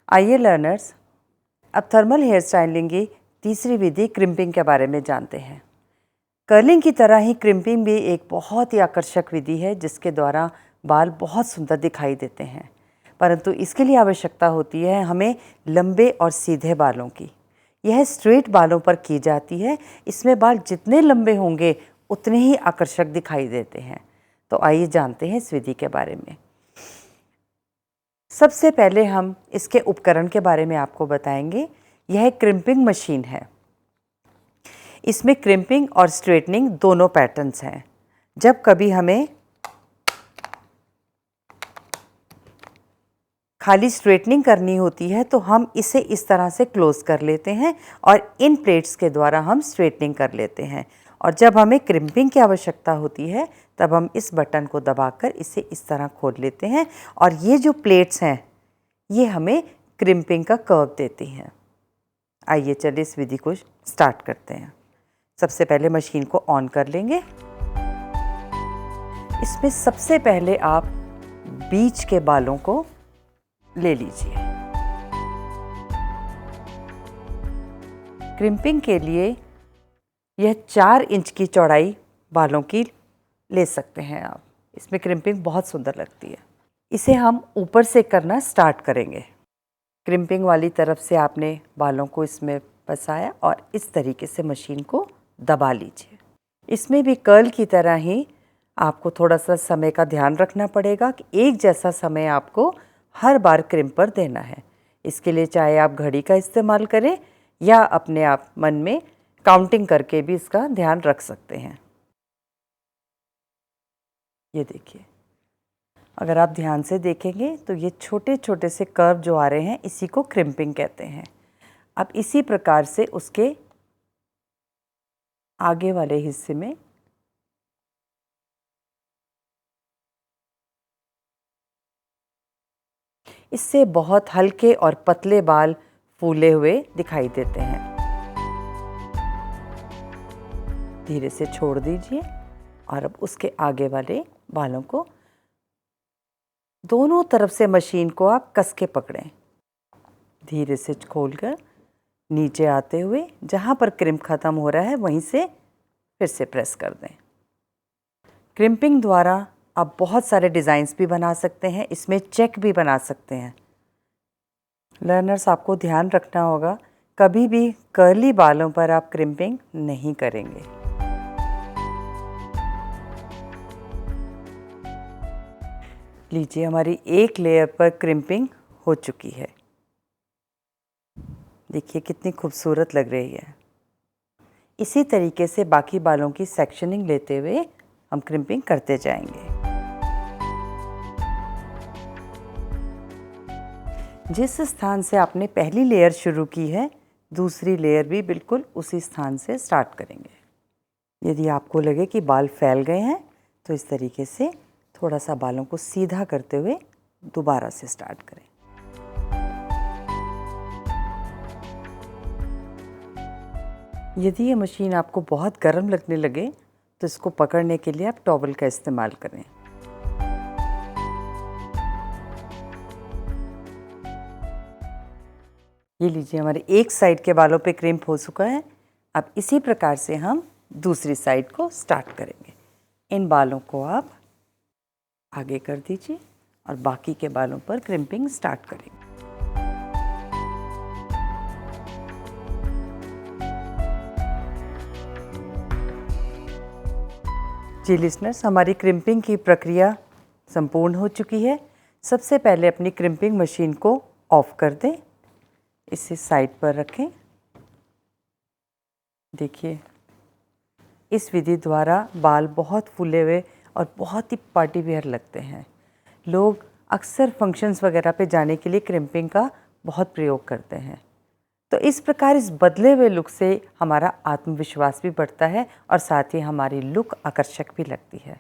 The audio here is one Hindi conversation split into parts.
आइए लर्नर्स, अब थर्मल हेयर स्टाइलिंग की तीसरी विधि क्रिम्पिंग के बारे में जानते हैं। कर्लिंग की तरह ही क्रिम्पिंग भी एक बहुत ही आकर्षक विधि है जिसके द्वारा बाल बहुत सुंदर दिखाई देते हैं, परंतु इसके लिए आवश्यकता होती है हमें लंबे और सीधे बालों की। यह स्ट्रेट बालों पर की जाती है। इसमें बाल जितने लंबे होंगे उतने ही आकर्षक दिखाई देते हैं। तो आइए जानते हैं इस विधि के बारे में। सबसे पहले हम इसके उपकरण के बारे में आपको बताएंगे। यह क्रिम्पिंग मशीन है। इसमें क्रिम्पिंग और स्ट्रेटनिंग दोनों पैटर्न्स हैं। जब कभी हमें खाली स्ट्रेटनिंग करनी होती है तो हम इसे इस तरह से क्लोज कर लेते हैं और इन प्लेट्स के द्वारा हम स्ट्रेटनिंग कर लेते हैं। और जब हमें क्रिम्पिंग की आवश्यकता होती है तब हम इस बटन को दबाकर इसे इस तरह खोल लेते हैं और ये जो प्लेट्स हैं ये हमें क्रिम्पिंग का कर्व देती हैं। आइए चलिए इस विधि को स्टार्ट करते हैं। सबसे पहले मशीन को ऑन कर लेंगे। इसमें सबसे पहले आप बीच के बालों को ले लीजिए। क्रिम्पिंग के लिए यह 4 इंच की चौड़ाई बालों की ले सकते हैं आप। इसमें क्रिम्पिंग बहुत सुंदर लगती है। इसे हम ऊपर से करना स्टार्ट करेंगे। क्रिम्पिंग वाली तरफ से आपने बालों को इसमें फंसाया और इस तरीके से मशीन को दबा लीजिए। इसमें भी कर्ल की तरह ही आपको थोड़ा सा समय का ध्यान रखना पड़ेगा कि एक जैसा समय आपको हर बार क्रिम पर देना है। इसके लिए चाहे आप घड़ी का इस्तेमाल करें या अपने आप मन में काउंटिंग करके भी इसका ध्यान रख सकते हैं। ये देखिए, अगर आप ध्यान से देखेंगे तो ये छोटे छोटे से कर्व जो आ रहे हैं इसी को क्रिम्पिंग कहते हैं। अब इसी प्रकार से उसके आगे वाले हिस्से में इससे बहुत हल्के और पतले बाल फूले हुए दिखाई देते हैं। धीरे से छोड़ दीजिए और अब उसके आगे वाले बालों को दोनों तरफ से मशीन को आप कस के पकड़ें। धीरे से खोलकर नीचे आते हुए जहाँ पर क्रिम्प ख़त्म हो रहा है वहीं से फिर से प्रेस कर दें। क्रिम्पिंग द्वारा आप बहुत सारे डिज़ाइंस भी बना सकते हैं। इसमें चेक भी बना सकते हैं। लर्नर्स, आपको ध्यान रखना होगा कभी भी कर्ली बालों पर आप क्रिम्पिंग नहीं करेंगे। लीजिए, हमारी एक लेयर पर क्रिम्पिंग हो चुकी है। देखिए कितनी खूबसूरत लग रही है। इसी तरीके से बाकी बालों की सेक्शनिंग लेते हुए हम क्रिम्पिंग करते जाएंगे। जिस स्थान से आपने पहली लेयर शुरू की है दूसरी लेयर भी बिल्कुल उसी स्थान से स्टार्ट करेंगे। यदि आपको लगे कि बाल फैल गए हैं तो इस तरीके से थोड़ा सा बालों को सीधा करते हुए दोबारा से स्टार्ट करें। यदि ये मशीन आपको बहुत गर्म लगने लगे तो इसको पकड़ने के लिए आप टॉवल का इस्तेमाल करें। ये लीजिए, हमारे एक साइड के बालों पे क्रिम्प हो चुका है। अब इसी प्रकार से हम दूसरी साइड को स्टार्ट करेंगे। इन बालों को आप आगे कर दीजिए और बाकी के बालों पर क्रिम्पिंग स्टार्ट करेंगे। जी लिसनर्स, हमारी क्रिम्पिंग की प्रक्रिया संपूर्ण हो चुकी है। सबसे पहले अपनी क्रिम्पिंग मशीन को ऑफ कर दें। इसे साइड पर रखें। देखिए, इस विधि द्वारा बाल बहुत फूले हुए और बहुत ही पार्टी वियर लगते हैं। लोग अक्सर फंक्शंस वगैरह पे जाने के लिए क्रिम्पिंग का बहुत प्रयोग करते हैं। तो इस प्रकार इस बदले हुए लुक से हमारा आत्मविश्वास भी बढ़ता है और साथ ही हमारी लुक आकर्षक भी लगती है।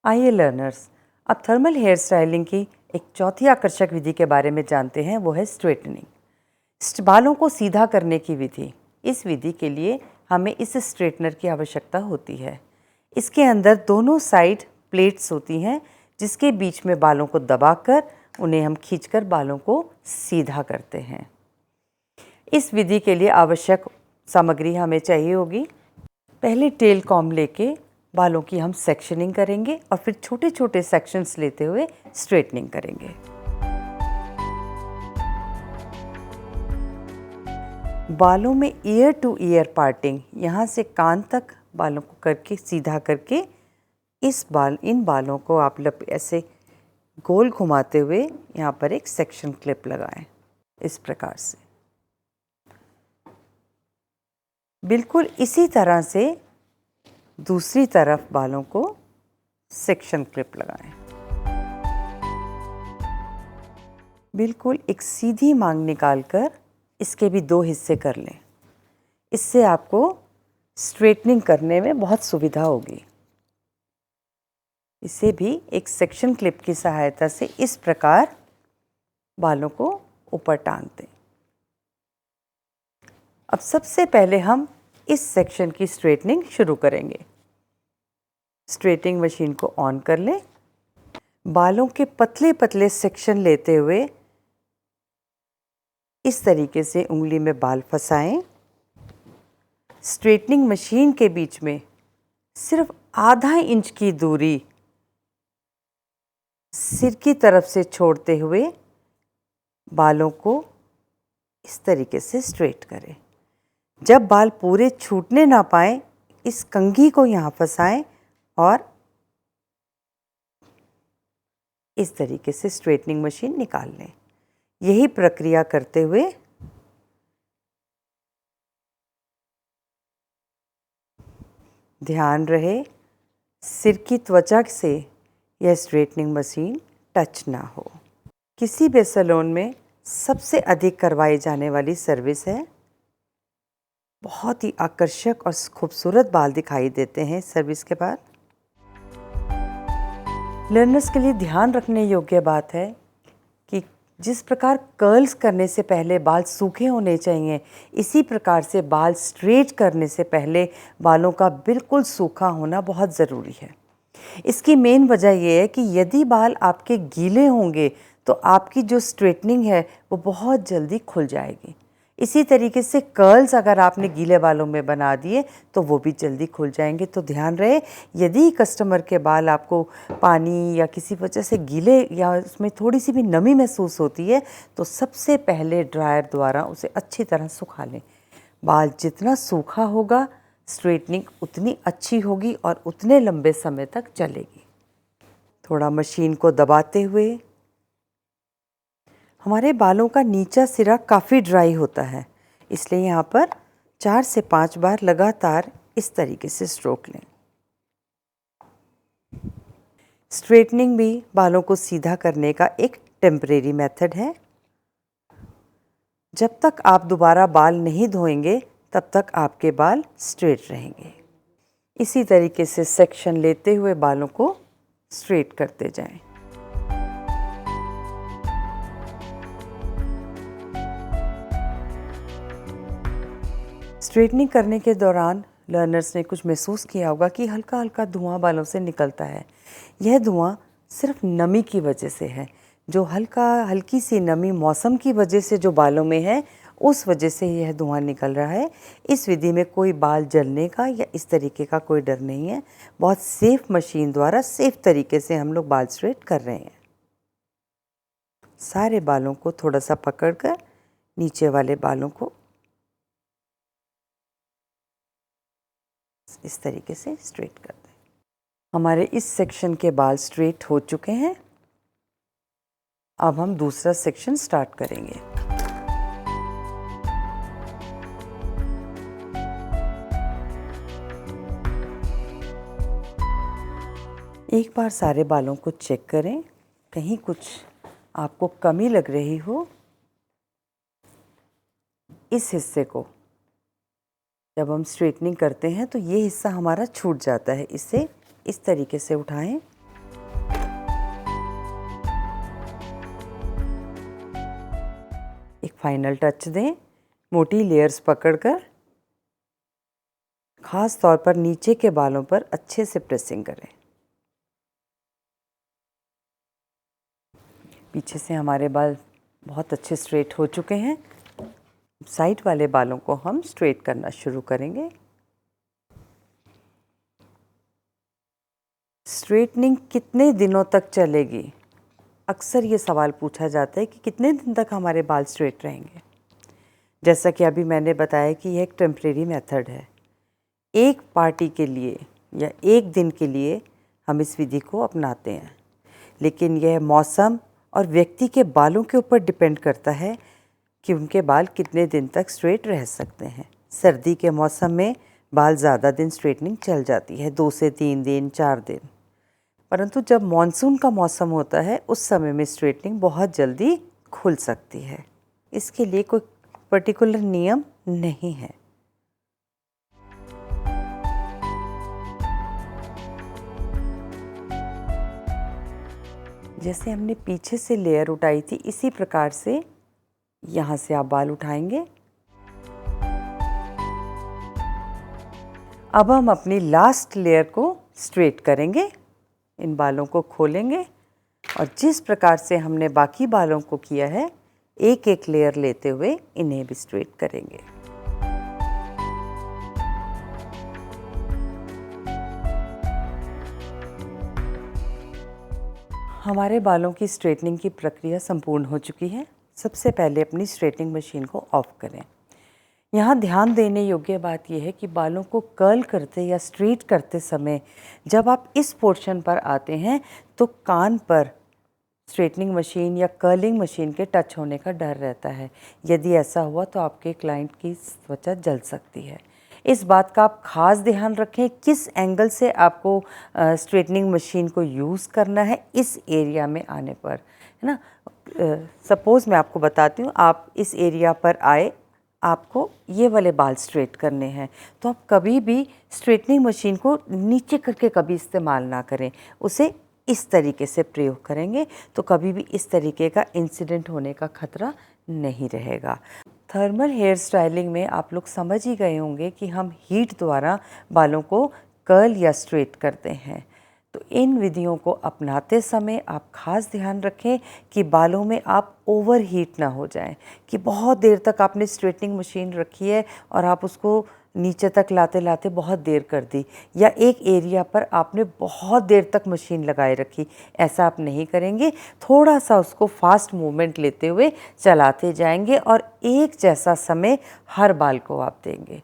आइए लर्नर्स, अब थर्मल हेयर स्टाइलिंग की एक चौथी आकर्षक विधि के बारे में जानते हैं। वो है स्ट्रेटनिंग। बालों को सीधा करने की विधि। इस विधि के लिए हमें इस स्ट्रेटनर की आवश्यकता होती है। इसके अंदर दोनों साइड प्लेट्स होती हैं जिसके बीच में बालों को दबाकर उन्हें हम खींचकर बालों को सीधा करते हैं। इस विधि के लिए आवश्यक सामग्री हमें चाहिए होगी। पहले टेल कॉम्ब लेके बालों की हम सेक्शनिंग करेंगे और फिर छोटे छोटे सेक्शंस लेते हुए स्ट्रेटनिंग करेंगे। बालों में ईयर टू ईयर पार्टिंग, यहाँ से कान तक बालों को करके सीधा करके इन बालों को आप ऐसे गोल घुमाते हुए यहाँ पर एक सेक्शन क्लिप लगाएं। इस प्रकार से बिल्कुल इसी तरह से दूसरी तरफ बालों को सेक्शन क्लिप लगाएं। बिल्कुल एक सीधी मांग निकालकर इसके भी 2 हिस्से कर लें। इससे आपको स्ट्रेटनिंग करने में बहुत सुविधा होगी। इसे भी एक सेक्शन क्लिप की सहायता से इस प्रकार बालों को ऊपर टांग दें। अब सबसे पहले हम इस सेक्शन की स्ट्रेटनिंग शुरू करेंगे। स्ट्रेटनिंग मशीन को ऑन कर लें। बालों के पतले पतले सेक्शन लेते हुए इस तरीके से उंगली में बाल फंसाएं। स्ट्रेटनिंग मशीन के बीच में सिर्फ आधा इंच की दूरी सिर की तरफ से छोड़ते हुए बालों को इस तरीके से स्ट्रेट करें। जब बाल पूरे छूटने ना पाए, इस कंघी को यहाँ फंसाएं और इस तरीके से स्ट्रेटनिंग मशीन निकाल लें। यही प्रक्रिया करते हुए ध्यान रहे सिर की त्वचा से यह स्ट्रेटनिंग मशीन टच ना हो। किसी भी सैलून में सबसे अधिक करवाई जाने वाली सर्विस है। बहुत ही आकर्षक और खूबसूरत बाल दिखाई देते हैं इस सर्विस के बाद। लर्नर्स के लिए ध्यान रखने योग्य बात है कि जिस प्रकार कर्ल्स करने से पहले बाल सूखे होने चाहिए, इसी प्रकार से बाल स्ट्रेट करने से पहले बालों का बिल्कुल सूखा होना बहुत ज़रूरी है। इसकी मेन वजह यह है कि यदि बाल आपके गीले होंगे तो आपकी जो स्ट्रेटनिंग है वो बहुत जल्दी खुल जाएगी। इसी तरीके से कर्ल्स अगर आपने गीले बालों में बना दिए तो वो भी जल्दी खुल जाएंगे। तो ध्यान रहे, यदि कस्टमर के बाल आपको पानी या किसी वजह से गीले या उसमें थोड़ी सी भी नमी महसूस होती है तो सबसे पहले ड्रायर द्वारा उसे अच्छी तरह सुखा लें। बाल जितना सूखा होगा, स्ट्रेटनिंग उतनी अच्छी होगी और उतने लंबे समय तक चलेगी। थोड़ा मशीन को दबाते हुए, हमारे बालों का नीचा सिरा काफ़ी ड्राई होता है, इसलिए यहाँ पर 4 से 5 बार लगातार इस तरीके से स्ट्रोक लें। स्ट्रेटनिंग भी बालों को सीधा करने का एक टेम्परेरी मेथड है। जब तक आप दोबारा बाल नहीं धोएंगे तब तक आपके बाल स्ट्रेट रहेंगे। इसी तरीके से सेक्शन लेते हुए बालों को स्ट्रेट करते जाएं। स्ट्रेटनिंग करने के दौरान लर्नर्स ने कुछ महसूस किया होगा कि हल्का हल्का धुआं बालों से निकलता है। यह धुआं सिर्फ नमी की वजह से है। जो हल्की सी नमी मौसम की वजह से जो बालों में है, उस वजह से यह धुआं निकल रहा है। इस विधि में कोई बाल जलने का या इस तरीके का कोई डर नहीं है। बहुत सेफ मशीन द्वारा सेफ तरीके से हम लोग बाल स्ट्रेट कर रहे हैं। सारे बालों को थोड़ा सा पकड़कर नीचे वाले बालों को इस तरीके से स्ट्रेट कर दें। हमारे इस सेक्शन के बाल स्ट्रेट हो चुके हैं। अब हम दूसरा सेक्शन स्टार्ट करेंगे। एक बार सारे बालों को चेक करें, कहीं कुछ आपको कमी लग रही हो, इस हिस्से को जब हम स्ट्रेटनिंग करते हैं तो ये हिस्सा हमारा छूट जाता है। इसे इस तरीके से उठाएं। एक फाइनल टच दें। मोटी लेयर्स पकड़कर खास तौर पर नीचे के बालों पर अच्छे से प्रेसिंग करें। पीछे से हमारे बाल बहुत अच्छे स्ट्रेट हो चुके हैं। साइड वाले बालों को हम स्ट्रेट करना शुरू करेंगे। स्ट्रेटनिंग कितने दिनों तक चलेगी? अक्सर ये सवाल पूछा जाता है कि कितने दिन तक हमारे बाल स्ट्रेट रहेंगे। जैसा कि अभी मैंने बताया कि यह एक टेम्परेरी मेथड है। एक पार्टी के लिए या एक दिन के लिए हम इस विधि को अपनाते हैं, लेकिन यह मौसम और व्यक्ति के बालों के ऊपर डिपेंड करता है कि उनके बाल कितने दिन तक स्ट्रेट रह सकते हैं। सर्दी के मौसम में बाल ज़्यादा दिन स्ट्रेटनिंग चल जाती है, 2 से 3 दिन, 4 दिन। परंतु जब मॉनसून का मौसम होता है उस समय में स्ट्रेटनिंग बहुत जल्दी खुल सकती है। इसके लिए कोई पर्टिकुलर नियम नहीं है। जैसे हमने पीछे से लेयर उठाई थी, इसी प्रकार से यहाँ से आप बाल उठाएंगे। अब हम अपनी लास्ट लेयर को स्ट्रेट करेंगे। इन बालों को खोलेंगे और जिस प्रकार से हमने बाकी बालों को किया है, एक एक लेयर लेते हुए इन्हें भी स्ट्रेट करेंगे। हमारे बालों की स्ट्रेटनिंग की प्रक्रिया संपूर्ण हो चुकी है। सबसे पहले अपनी स्ट्रेटनिंग मशीन को ऑफ करें। यहाँ ध्यान देने योग्य बात यह है कि बालों को कर्ल करते या स्ट्रेट करते समय जब आप इस पोर्शन पर आते हैं तो कान पर स्ट्रेटनिंग मशीन या कर्लिंग मशीन के टच होने का डर रहता है। यदि ऐसा हुआ तो आपके क्लाइंट की त्वचा जल सकती है। इस बात का आप खास ध्यान रखें किस एंगल से आपको स्ट्रेटनिंग मशीन को यूज़ करना है इस एरिया में आने पर, है ना। सपोज़ मैं आपको बताती हूँ, आप इस एरिया पर आए, आपको ये वाले बाल स्ट्रेट करने हैं, तो आप कभी भी स्ट्रेटनिंग मशीन को नीचे करके कभी इस्तेमाल ना करें। उसे इस तरीके से प्रयोग करेंगे तो कभी भी इस तरीके का इंसिडेंट होने का खतरा नहीं रहेगा। थर्मल हेयर स्टाइलिंग में आप लोग समझ ही गए होंगे कि हम हीट द्वारा बालों को कर्ल या स्ट्रेट करते हैं। तो इन विधियों को अपनाते समय आप खास ध्यान रखें कि बालों में आप ओवर हीट ना हो जाएं, कि बहुत देर तक आपने स्ट्रेटनिंग मशीन रखी है और आप उसको नीचे तक लाते लाते बहुत देर कर दी, या एक एरिया पर आपने बहुत देर तक मशीन लगाए रखी। ऐसा आप नहीं करेंगे। थोड़ा सा उसको फास्ट मूवमेंट लेते हुए चलाते जाएंगे और एक जैसा समय हर बाल को आप देंगे।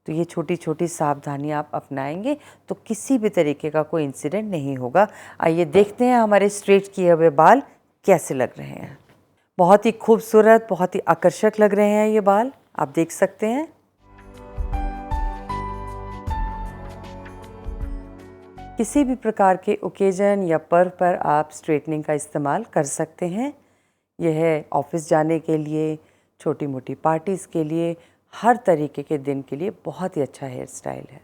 तो ये छोटी छोटी सावधानियां आप अपनाएंगे तो किसी भी तरीके का कोई इंसिडेंट नहीं होगा। आइए देखते हैं हमारे स्ट्रेट किए हुए बाल कैसे लग रहे हैं। बहुत ही खूबसूरत, बहुत ही आकर्षक लग रहे हैं ये बाल, आप देख सकते हैं। किसी भी प्रकार के ओकेजन या पर्व पर आप स्ट्रेटनिंग का इस्तेमाल कर सकते हैं। यह ऑफिस जाने के लिए, छोटी मोटी पार्टीज़ के लिए, हर तरीके के दिन के लिए बहुत ही अच्छा हेयर स्टाइल है।